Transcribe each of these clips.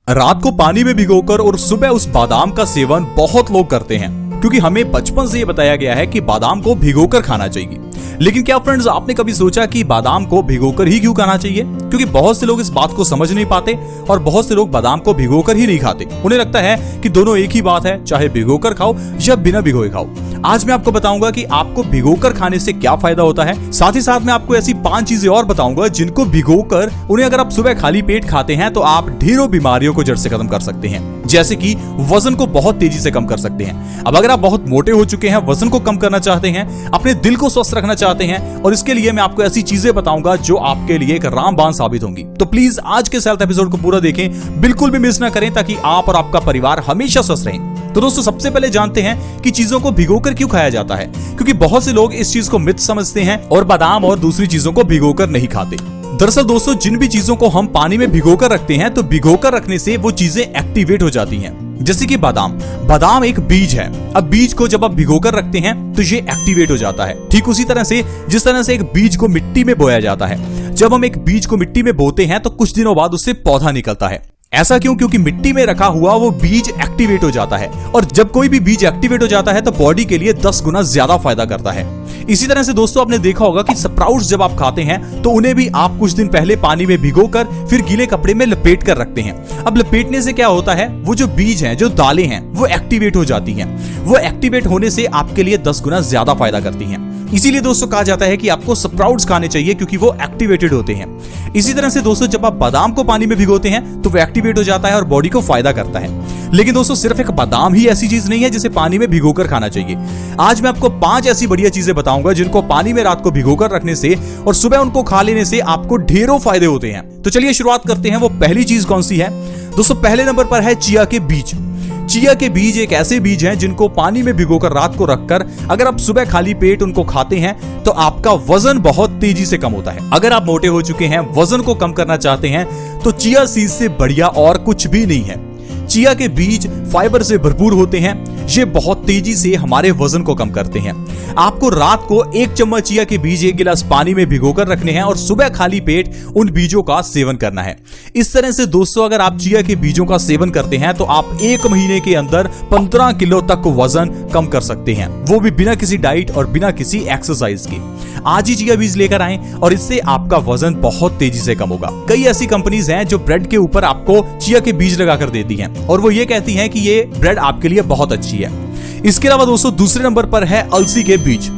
रात को पानी में भिगोकर और सुबह उस बादाम का सेवन बहुत लोग करते हैं, क्योंकि हमें बचपन से ये बताया गया है कि बादाम को भिगोकर खाना चाहिए। लेकिन क्या फ्रेंड्स, आपने कभी सोचा कि बादाम को भिगोकर ही क्यों खाना चाहिए? क्योंकि बहुत से लोग इस बात को समझ नहीं पाते और बहुत से लोग बादाम को भिगोकर ही नहीं खाते। उन्हें लगता है कि दोनों एक ही बात है, चाहे भिगोकर खाओ या बिना भिगोए खाओ। आज मैं आपको बताऊंगा कि आपको भिगोकर खाने से क्या फायदा होता है। साथ ही साथ मैं आपको ऐसी 5 चीजें और बताऊंगा जिनको भिगोकर उन्हें अगर आप सुबह खाली पेट खाते हैं तो आप ढेरों बीमारियों को जड़ से खत्म कर सकते हैं। जैसे कि वजन को बहुत तेजी से कम कर सकते हैं। अब अगर आप बहुत मोटे हो चुके हैं, वजन को कम करना चाहते हैं, अपने दिल को स्वस्थ रखना चाहते हैं, और इसके लिए मैं आपको ऐसी चीजें बताऊंगा जो आपके लिए एक रामबाण साबित होंगी। तो प्लीज आज के हेल्थ एपिसोड को पूरा देखें, बिल्कुल भी मिस ना करें, ताकि आप और आपका परिवार हमेशा स्वस्थ रहें। तो दोस्तों, सबसे पहले जानते हैं कि चीजों को भिगोकर क्यों खाया जाता है। क्योंकि बहुत से लोग इस चीज को मिथ समझते हैं और बादाम और दूसरी चीजों को भिगोकर नहीं खाते। दरअसल दोस्तों, जिन भी चीजों को हम पानी में भिगोकर रखते हैं तो भिगोकर रखने से वो चीजें एक्टिवेट हो जाती हैं। जैसे कि बादाम एक बीज है। अब बीज को जब आप भिगोकर रखते हैं तो ये एक्टिवेट हो जाता है। ठीक उसी तरह से जिस तरह से एक बीज को मिट्टी में बोया जाता है। जब हम एक बीज को मिट्टी में बोते हैं तो कुछ दिनों बाद उससे पौधा निकलता है। ऐसा क्यों? क्योंकि मिट्टी में रखा हुआ वो बीज एक्टिवेट हो जाता है, और जब कोई भी बीज एक्टिवेट हो जाता है तो बॉडी के लिए 10 गुना ज्यादा फायदा करता है। इसी तरह से दोस्तों, आपने देखा होगा कि स्प्राउट्स जब आप खाते हैं तो उन्हें भी आप कुछ दिन पहले पानी में भिगोकर फिर गीले कपड़े में लपेट कर रखते हैं। अब लपेटने से क्या होता है, वो जो बीज हैं, जो दालें हैं, वो एक्टिवेट हो जाती हैं। वो एक्टिवेट होने से आपके लिए 10 गुना ज्यादा फायदा करती हैं। इसीलिए दोस्तों कहा जाता है कि आपको स्प्राउट्स खाने चाहिए, क्योंकि वो एक्टिवेटेड होते हैं। इसी तरह से दोस्तों, जब आप बादाम को पानी में भिगोते हैं तो वो एक्टिवेट हो जाता है और बॉडी को फायदा करता है। लेकिन दोस्तों, सिर्फ एक बादाम ही ऐसी चीज नहीं है जिसे पानी में भिगोकर खाना चाहिए। आज मैं आपको 5 ऐसी बढ़िया चीजें बताऊंगा जिनको पानी में रात को भिगोकर रखने से और सुबह उनको खा लेने से आपको ढेरों फायदे होते हैं। तो चलिए शुरुआत करते हैं। वो पहली चीज कौन सी है दोस्तों? पहले नंबर पर है चिया के बीज। चिया के बीज एक ऐसे बीज हैं जिनको पानी में भिगोकर रात को रखकर अगर आप सुबह खाली पेट उनको खाते हैं तो आपका वजन बहुत तेजी से कम होता है। अगर आप मोटे हो चुके हैं, वजन को कम करना चाहते हैं, तो चिया सीड से बढ़िया और कुछ भी नहीं है। चिया के बीज फाइबर से भरपूर होते हैं। ये बहुत तेजी से हमारे वजन को कम करते हैं। आपको रात को 1 चम्मच चिया के बीज 1 गिलास पानी में भिगोकर रखने हैं और सुबह खाली पेट उन बीजों का सेवन करना है। इस तरह से दोस्तों, अगर आप चिया के बीजों का सेवन करते हैं तो आप 1 महीने के अंदर 15 किलो तक वजन कम कर सकते हैं, वो भी बिना किसी डाइट और बिना किसी एक्सरसाइज के। आज ही चिया बीज लेकर आएं और इससे आपका वजन बहुत तेजी से कम होगा। कई ऐसी कंपनीज हैं जो ब्रेड के ऊपर आपको चिया के बीज लगाकर देती हैं और वो ये कहती हैं कि ये ब्रेड आपके लिए बहुत अच्छी है। इसके अलावा दोस्तों, दूसरे नंबर पर है अलसी के बीज।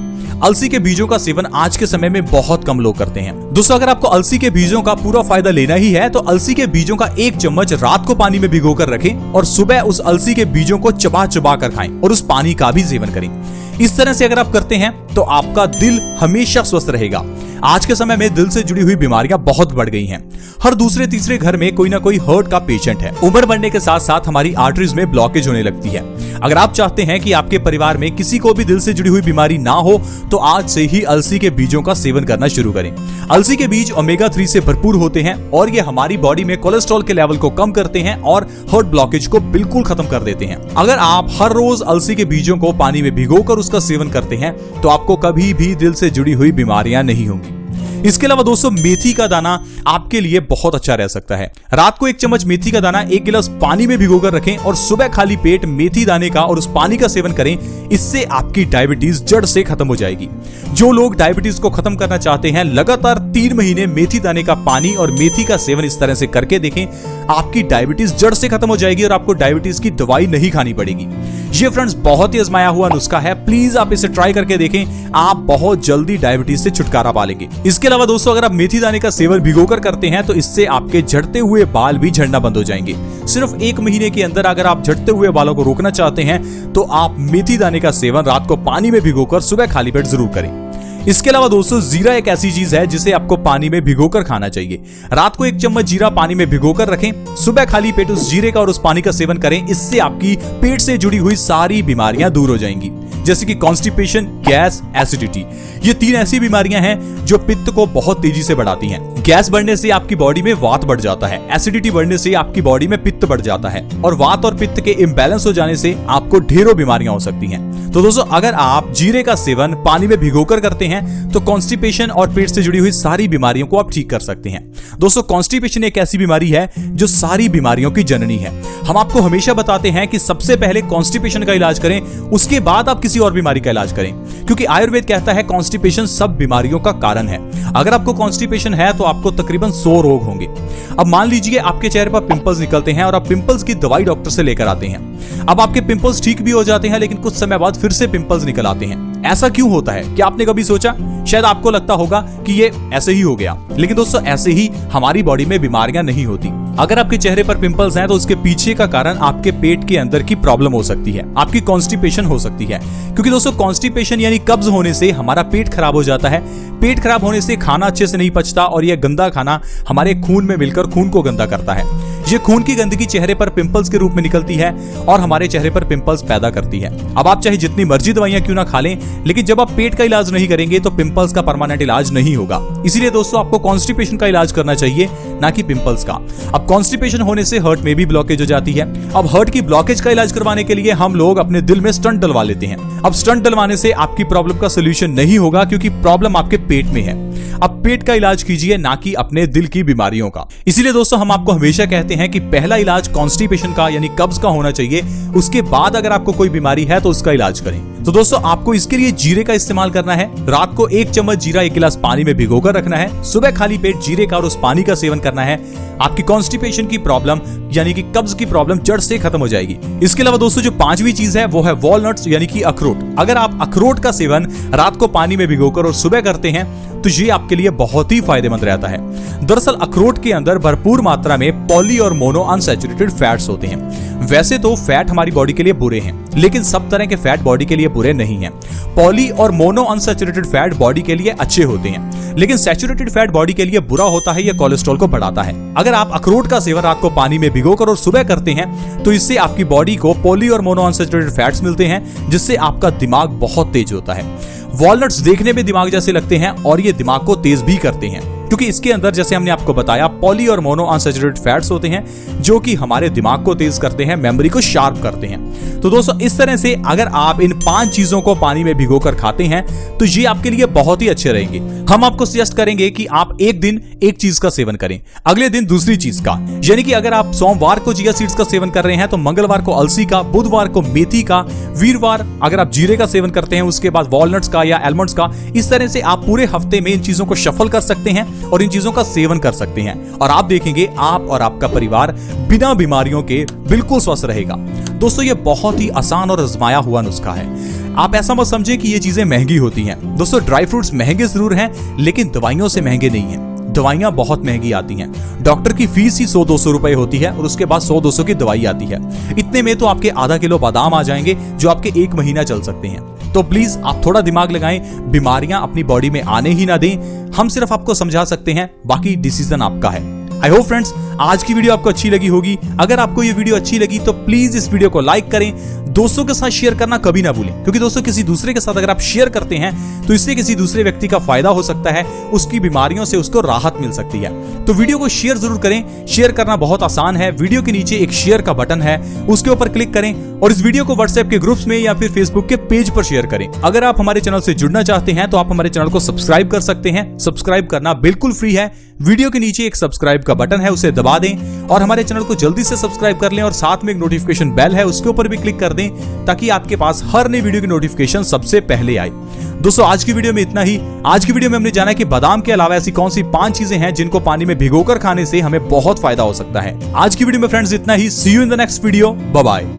अलसी के बीजों का सेवन आज के समय में बहुत कम लोग करते हैं। दोस्तों, अगर आपको अलसी के बीजों का पूरा फायदा लेना ही है तो अलसी के बीजों का 1 चम्मच रात को पानी में भिगोकर रखें और सुबह उस अलसी के बीजों को चबा चबा कर खाएं और उस पानी का भी सेवन करें। इस तरह से अगर आप करते हैं तो आपका दिल हमेशा स्वस्थ रहेगा। आज के समय में दिल से जुड़ी हुई बीमारियां बहुत बढ़ गई हैं। हर दूसरे तीसरे घर में कोई ना कोई हार्ट का पेशेंट है। उम्र बढ़ने के साथ साथ हमारी आर्टरीज में ब्लॉकेज होने लगती है। अगर आप चाहते हैं कि आपके परिवार में किसी को भी दिल से जुड़ी हुई बीमारी ना हो तो आज से ही अलसी के बीजों का सेवन करना शुरू करें। अलसी के बीज ओमेगा 3 से भरपूर होते हैं और ये हमारी बॉडी में कोलेस्ट्रॉल के लेवल को कम करते हैं और हार्ट ब्लॉकेज को बिल्कुल खत्म कर देते हैं। अगर आप हर रोज अलसी के बीजों को पानी में भिगोकर उसका सेवन करते हैं तो आपको कभी भी दिल से जुड़ी हुई बीमारियां नहीं होंगी। इसके अलावा दोस्तों, मेथी का दाना आपके लिए बहुत अच्छा रह सकता है। रात को 1 चम्मच मेथी का दाना 1 गिलास पानी में भिगोकर रखें और सुबह खाली पेट मेथी दाने का और उस पानी का सेवन करें। इससे आपकी डायबिटीज जड़ से खत्म हो जाएगी। जो लोग डायबिटीज को खत्म करना चाहते हैं, लगातार 3 महीने मेथी दाने का पानी और मेथी का सेवन इस तरह से करके देखें, आपकी डायबिटीज जड़ से खत्म हो जाएगी और आपको डायबिटीज की दवाई नहीं खानी पड़ेगी। ये फ्रेंड्स बहुत ही आजमाया हुआ नुस्खा है। प्लीज आप इसे ट्राई करके देखें, आप बहुत जल्दी डायबिटीज से छुटकारा पा लेंगे। इसके अलावा दोस्तों, अगर आप मेथी दाने का सेवन भिगोकर करते हैं तो इससे आपके झड़ते हुए बाल भी झड़ना बंद हो जाएंगे। सिर्फ 1 महीने के अंदर अगर आप झड़ते हुए बालों को रोकना चाहते हैं तो आप मेथी दाने का सेवन रात को पानी में भिगोकर सुबह खाली पेट जरूर करें। इसके अलावा दोस्तों, जीरा एक ऐसी चीज है जिसे आपको पानी में भिगोकर खाना चाहिए। रात को 1 चम्मच जीरा पानी में भिगोकर रखें, सुबह खाली पेट उस जीरे का और उस पानी का सेवन करें। इससे आपकी पेट से जुड़ी हुई सारी बीमारियां दूर हो जाएंगी। जैसे कि कॉन्स्टिपेशन, गैस, एसिडिटी। ये 3 ऐसी बीमारियां हैं जो पित्त को बहुत तेजी से बढ़ाती हैं। गैस बढ़ने से आपकी बॉडी में वात बढ़ जाता है, एसिडिटी बढ़ने से आपकी बॉडी में पित्त बढ़ जाता है, और वात और पित्त के इम्बैलेंस हो जाने से आपको ढेरों बीमारियां हो सकती हैं। तो दोस्तों, अगर आप जीरे का सेवन पानी में भिगोकर करते हैं तो कॉन्स्टिपेशन और पेट से जुड़ी हुई सारी बीमारियों को आप ठीक कर सकते हैं। दोस्तों, कॉन्स्टिपेशन एक ऐसी बीमारी है जो सारी बीमारियों की जननी है। हम आपको हमेशा बताते हैं कि सबसे पहले कॉन्स्टिपेशन का इलाज करें, उसके बाद आप किसी और बीमारी का इलाज करें, क्योंकि आयुर्वेद कहता है कॉन्स्टिपेशन सब बीमारियों का कारण है। अगर आपको कॉन्स्टिपेशन है तो आपको तकरीबन 100 रोग होंगे। अब मान लीजिए आपके चेहरे पर पिंपल्स निकलते हैं और आप पिंपल्स की दवाई डॉक्टर से लेकर आते हैं। अब आपके पिंपल्स ठीक भी हो जाते हैं, लेकिन कुछ समय बाद फिर से पिंपल्स निकल आते हैं। ऐसा क्यों होता है? क्या आपने कभी सोचा? शायद आपको लगता होगा कि ये ऐसे ही हो गया, लेकिन दोस्तों ऐसे ही हमारी बॉडी में बीमारियां नहीं होती। अगर आपके चेहरे पर पिंपल्स हैं तो उसके पीछे का कारण आपके पेट के अंदर की प्रॉब्लम हो सकती है, आपकी कॉन्स्टिपेशन हो सकती है। क्योंकि दोस्तों, कॉन्स्टिपेशन यानी कब्ज होने से हमारा पेट खराब हो जाता है। पेट खराब होने से खाना अच्छे से नहीं पचता और यह गंदा खाना हमारे खून में मिलकर खून को गंदा करता है। ये खून की गंदगी चेहरे पर पिंपल्स के रूप में निकलती है और हमारे चेहरे पर पिंपल्स पैदा करती है। अब आप चाहे जितनी मर्जी दवाइयां क्यों ना खा लें, लेकिन जब आप पेट का इलाज नहीं करेंगे तो पिंपल्स का परमानेंट इलाज नहीं होगा। इसीलिए दोस्तों, आपको कॉन्स्टिपेशन का इलाज करना चाहिए, ना कि पिंपल्स का। अब कॉन्स्टिपेशन होने से हार्ट में भी ब्लॉकेज हो जाती है। अब हार्ट की ब्लॉकेज का इलाज करवाने के लिए हम लोग अपने दिल में स्टंट डलवा लेते हैं। अब स्टंट डलवाने से आपकी प्रॉब्लम का सोल्यूशन नहीं होगा, क्योंकि प्रॉब्लम आपके पेट में है। अब पेट का इलाज कीजिए, ना कि अपने दिल की बीमारियों का। इसीलिए दोस्तों, हम आपको हमेशा कहते हैं कि पहला इलाज कॉन्स्टिपेशन का यानी कब्ज का होना चाहिए, उसके बाद अगर आपको कोई बीमारी है तो उसका इलाज करें। तो दोस्तों, आपको इसके लिए जीरे का इस्तेमाल करना है। रात को 1 चम्मच जीरा 1 गिलास पानी में भिगोकर रखना है। सुबह खाली पेट जीरे का और उस पानी का सेवन करना है। आपकी कॉन्स्टिपेशन की प्रॉब्लम यानी कि कब्ज की प्रॉब्लम जड़ से खत्म हो जाएगी। इसके अलावा दोस्तों, जो 5वीं चीज है वो है वॉलनट्स यानी कि अखरोट। अगर आप अखरोट का सेवन रात को पानी में भिगोकर और सुबह करते हैं तो ये आपके लिए बहुत ही फायदेमंद रहता है। दरअसल अखरोट के अंदर भरपूर मात्रा में पॉली और मोनो अनसैचुरेटेड फैट्स होते हैं। वैसे तो फैट हमारी बॉडी के लिए बुरे हैं, लेकिन सब तरह के फैट बॉडी के लिए बुरे नहीं हैं। पॉली और मोनो अनसैचुरेटेड फैट बॉडी के लिए अच्छे होते हैं, लेकिन सैचुरेटेड फैट बॉडी के लिए बुरा होता है, यह कोलेस्ट्रॉल को बढ़ाता है। अगर आप अखरोट का सेवन रात को पानी में भिगोकर और सुबह करते हैं तो इससे आपकी बॉडी को पॉली और मोनो अनसैचुरेटेड फैट्स मिलते हैं, जिससे आपका दिमाग बहुत तेज होता है। वॉलनट्स देखने में दिमाग जैसे लगते हैं और ये दिमाग को तेज भी करते हैं, क्योंकि इसके अंदर, जैसे हमने आपको बताया, पॉली और मोनो अनसैचुरेटेड फैट्स होते हैं जो कि हमारे दिमाग को तेज करते हैं, मेमोरी को शार्प करते हैं। तो दोस्तों, इस तरह से अगर आप इन 5 चीजों को पानी में भिगोकर खाते हैं तो ये आपके लिए बहुत ही अच्छे रहेंगे। हम आपको सजेस्ट करेंगे कि आप एक दिन एक चीज का सेवन करें, अगले दिन दूसरी चीज का। यानी कि अगर आप सोमवार को चिया सीड्स का सेवन कर रहे हैं तो मंगलवार को अलसी का, बुधवार को मेथी का, वीरवार अगर आप जीरे का सेवन करते हैं, उसके बाद वॉलनट्स का या एलमंड्स का। इस तरह से आप पूरे हफ्ते में इन चीजों को शफल कर सकते हैं और इन चीजों का सेवन कर सकते हैं, और आप देखेंगे आप और आपका परिवार बिना बीमारियों के बिल्कुल स्वस्थ रहेगा। दोस्तों, ये बहुत ही आसान और आजमाया हुआ नुस्खा है। आप ऐसा मत समझे कि ये चीजें महंगी होती हैं। दोस्तों, ड्राई फ्रूट्स महंगे जरूर हैं, लेकिन दवाइयों से महंगे नहीं हैं। दवाइयां बहुत महंगी आती हैं। डॉक्टर की फीस ही 100-200 रुपए होती है और उसके बाद 100-200 की दवाई आती है। इतने में तो आपके आधा किलो बादाम आ जाएंगे जो आपके 1 महीना चल सकते हैं। तो प्लीज आप थोड़ा दिमाग लगाएं, बीमारियां अपनी बॉडी में आने ही ना दें। हम सिर्फ आपको समझा सकते हैं, बाकी डिसीजन आपका है। आई होप फ्रेंड्स, आज की वीडियो आपको अच्छी लगी होगी। अगर आपको ये वीडियो अच्छी लगी तो प्लीज इस वीडियो को लाइक करें, दोस्तों के साथ शेयर करना कभी ना भूलें, क्योंकि दोस्तों किसी दूसरे के साथ अगर आप शेयर करते हैं तो इससे किसी दूसरे व्यक्ति का फायदा हो सकता है, उसकी बीमारियों से उसको राहत मिल सकती है। तो वीडियो को शेयर जरूर करें। शेयर करना बहुत आसान है। वीडियो के नीचे एक शेयर का बटन है, उसके ऊपर क्लिक करें और इस वीडियो को व्हाट्सएप के ग्रुप्स में या फिर फेसबुक के पेज पर शेयर करें। अगर आप हमारे चैनल से जुड़ना चाहते हैं तो आप हमारे चैनल को सब्सक्राइब कर सकते हैं। सब्सक्राइब करना बिल्कुल फ्री है। वीडियो के नीचे एक सब्सक्राइब का बटन है, उसे दबा दें और हमारे चैनल को जल्दी से सब्सक्राइब कर लें, और साथ में एक नोटिफिकेशन बेल है, उसके ऊपर भी क्लिक कर दें ताकि आपके पास हर नई वीडियो की नोटिफिकेशन सबसे पहले आए। दोस्तों, आज की वीडियो में इतना ही। आज की वीडियो में हमने जाना कि बादाम के अलावा ऐसी कौन सी 5 चीजें हैं जिनको पानी में भिगोकर खाने से हमें बहुत फायदा हो सकता है। आज की वीडियो में फ्रेंड्स इतना ही। See you in the next video. Bye bye.